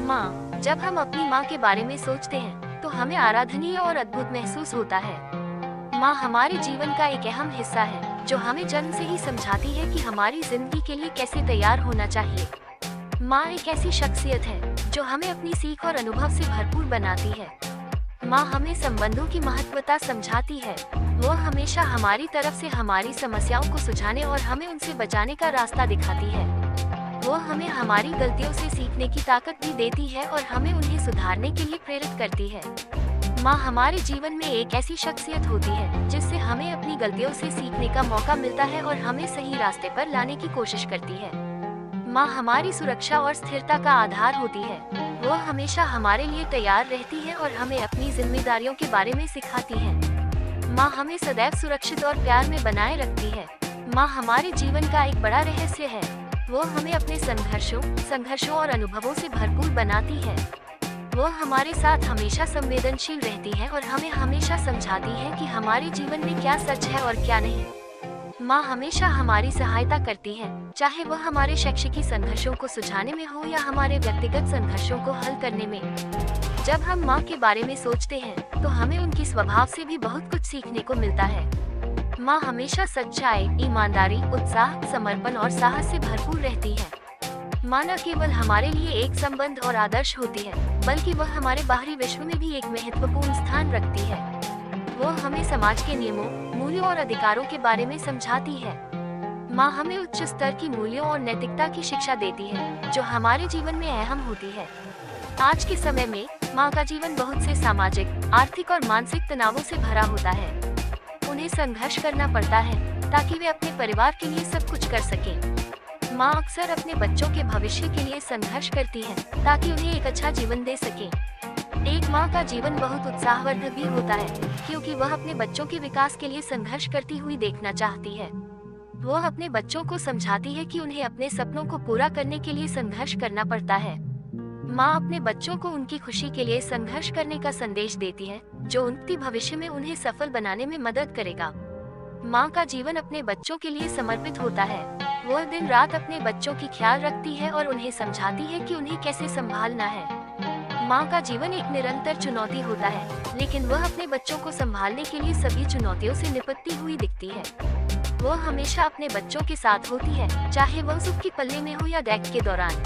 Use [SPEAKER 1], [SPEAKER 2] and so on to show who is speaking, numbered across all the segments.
[SPEAKER 1] माँ। जब हम अपनी माँ के बारे में सोचते हैं तो हमें आराधनीय और अद्भुत महसूस होता है। माँ हमारे जीवन का एक अहम हिस्सा है जो हमें जन्म से ही समझाती है कि हमारी जिंदगी के लिए कैसे तैयार होना चाहिए। माँ एक ऐसी शख्सियत है जो हमें अपनी सीख और अनुभव से भरपूर बनाती है। माँ हमें संबंधों की महत्वता समझाती है। वो हमेशा हमारी तरफ से हमारी समस्याओं को सुलझाने और हमें उनसे बचाने का रास्ता दिखाती है। वो हमें हमारी गलतियों से सीखने की ताकत भी देती है और हमें उन्हें सुधारने के लिए प्रेरित करती है। माँ हमारे जीवन में एक ऐसी शख्सियत होती है जिससे हमें अपनी गलतियों से सीखने का मौका मिलता है और हमें सही रास्ते पर लाने की कोशिश करती है। माँ हमारी सुरक्षा और स्थिरता का आधार होती है। वो हमेशा हमारे लिए तैयार रहती है और हमें अपनी जिम्मेदारियों के बारे में सिखाती है। माँ हमें सदैव सुरक्षित और प्यार में बनाए रखती है। माँ हमारे जीवन का एक बड़ा रहस्य है। वो हमें अपने संघर्षों और अनुभवों से भरपूर बनाती है। वो हमारे साथ हमेशा संवेदनशील रहती है और हमें हमेशा समझाती है कि हमारे जीवन में क्या सच है और क्या नहीं। माँ हमेशा हमारी सहायता करती है, चाहे वह हमारे शैक्षिक संघर्षों को सुलझाने में हो या हमारे व्यक्तिगत संघर्षों को हल करने में। जब हम माँ के बारे में सोचते हैं तो हमें उनके स्वभाव से भी बहुत कुछ सीखने को मिलता है। माँ हमेशा सच्चाई, ईमानदारी, उत्साह, समर्पण और साहस से भरपूर रहती है। माँ न केवल हमारे लिए एक संबंध और आदर्श होती है, बल्कि वह हमारे बाहरी विश्व में भी एक महत्वपूर्ण स्थान रखती है। वो हमें समाज के नियमों, मूल्यों और अधिकारों के बारे में समझाती है। माँ हमें उच्च स्तर की मूल्यों और नैतिकता की शिक्षा देती है, जो हमारे जीवन में अहम होती है। आज के समय में माँ का जीवन बहुत से सामाजिक, आर्थिक और मानसिक तनावों से भरा होता है। उन्हें संघर्ष करना पड़ता है ताकि वे अपने परिवार के लिए सब कुछ कर सकें। माँ अक्सर अपने बच्चों के भविष्य के लिए संघर्ष करती है ताकि उन्हें एक अच्छा जीवन दे सके। एक माँ का जीवन बहुत उत्साहवर्धक भी होता है, क्योंकि वह अपने बच्चों के विकास के लिए संघर्ष करती हुई देखना चाहती है। वह अपने बच्चों को समझाती है कि उन्हें अपने सपनों को पूरा करने के लिए संघर्ष करना पड़ता है। माँ अपने बच्चों को उनकी खुशी के लिए संघर्ष करने का संदेश देती है, जो उनके भविष्य में उन्हें सफल बनाने में मदद करेगा। माँ का जीवन अपने बच्चों के लिए समर्पित होता है। वह दिन रात अपने बच्चों की ख्याल रखती है और उन्हें समझाती है कि उन्हें कैसे संभालना है। माँ का जीवन एक निरंतर चुनौती होता है, लेकिन वह अपने बच्चों को संभालने के लिए सभी चुनौतियों से निपटती हुई दिखती है। वह हमेशा अपने बच्चों के साथ होती है, चाहे वह सुख की पल्ले में हो या दैक्य के दौरान।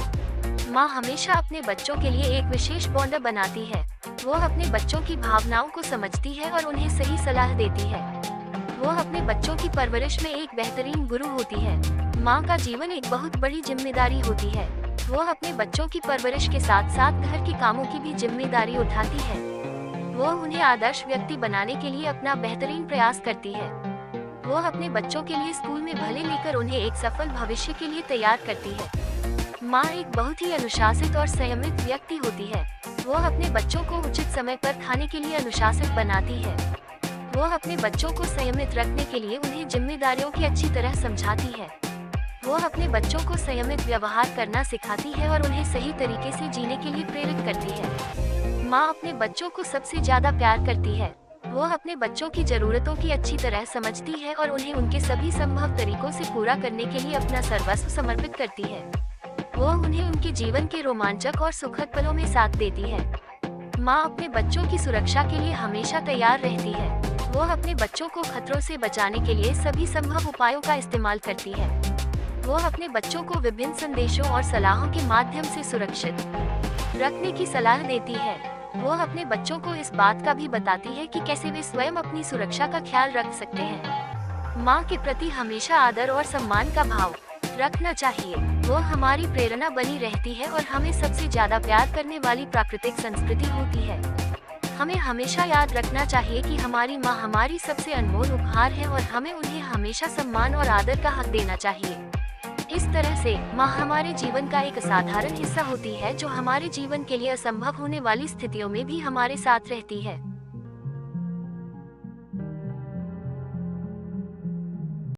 [SPEAKER 1] माँ हमेशा अपने बच्चों के लिए एक विशेष बॉन्ड बनाती है। वह अपने बच्चों की भावनाओं को समझती है और उन्हें सही सलाह देती है। वह अपने बच्चों की परवरिश में एक बेहतरीन गुरु होती है। माँ का जीवन एक बहुत बड़ी जिम्मेदारी होती है। वह अपने बच्चों की परवरिश के साथ साथ घर के कामों की भी जिम्मेदारी उठाती है। वह उन्हें आदर्श व्यक्ति बनाने के लिए अपना बेहतरीन प्रयास करती है। वह अपने बच्चों के लिए स्कूल में भले लेकर उन्हें एक सफल भविष्य के लिए तैयार करती है। माँ एक बहुत ही अनुशासित और संयमित व्यक्ति होती है। वह अपने बच्चों को उचित समय पर खाने के लिए अनुशासित बनाती है। वह अपने बच्चों को संयमित रखने के लिए उन्हें जिम्मेदारियों की अच्छी तरह समझाती है। वह अपने बच्चों को संयमित व्यवहार करना सिखाती है और उन्हें सही तरीके से जीने के लिए प्रेरित करती है। माँ अपने बच्चों को सबसे ज्यादा प्यार करती है। वह अपने बच्चों की जरूरतों की अच्छी तरह समझती है और उन्हें उनके सभी संभव तरीकों से पूरा करने के लिए अपना सर्वस्व समर्पित करती है। वह उन्हें उनके जीवन के रोमांचक और सुखद पलों में साथ देती है। माँ अपने बच्चों की सुरक्षा के लिए हमेशा तैयार रहती है। वह अपने बच्चों को खतरों से बचाने के लिए सभी संभव उपायों का इस्तेमाल करती है। वह अपने बच्चों को विभिन्न संदेशों और सलाहों के माध्यम से सुरक्षित रखने की सलाह देती है। वह अपने बच्चों को इस बात का भी बताती है कि कैसे वे स्वयं अपनी सुरक्षा का ख्याल रख सकते हैं। माँ के प्रति हमेशा आदर और सम्मान का भाव रखना चाहिए। वह हमारी प्रेरणा बनी रहती है और हमें सबसे ज्यादा प्यार करने वाली प्राकृतिक संस्कृति होती है। हमें हमेशा याद रखना चाहिए कि हमारी माँ हमारी सबसे अनमोल उपहार है और हमें उन्हें हमेशा सम्मान और आदर का हक देना चाहिए। इस तरह से माँ हमारे जीवन का एक असाधारण हिस्सा होती है, जो हमारे जीवन के लिए असंभव होने वाली स्थितियों में भी हमारे साथ रहती है।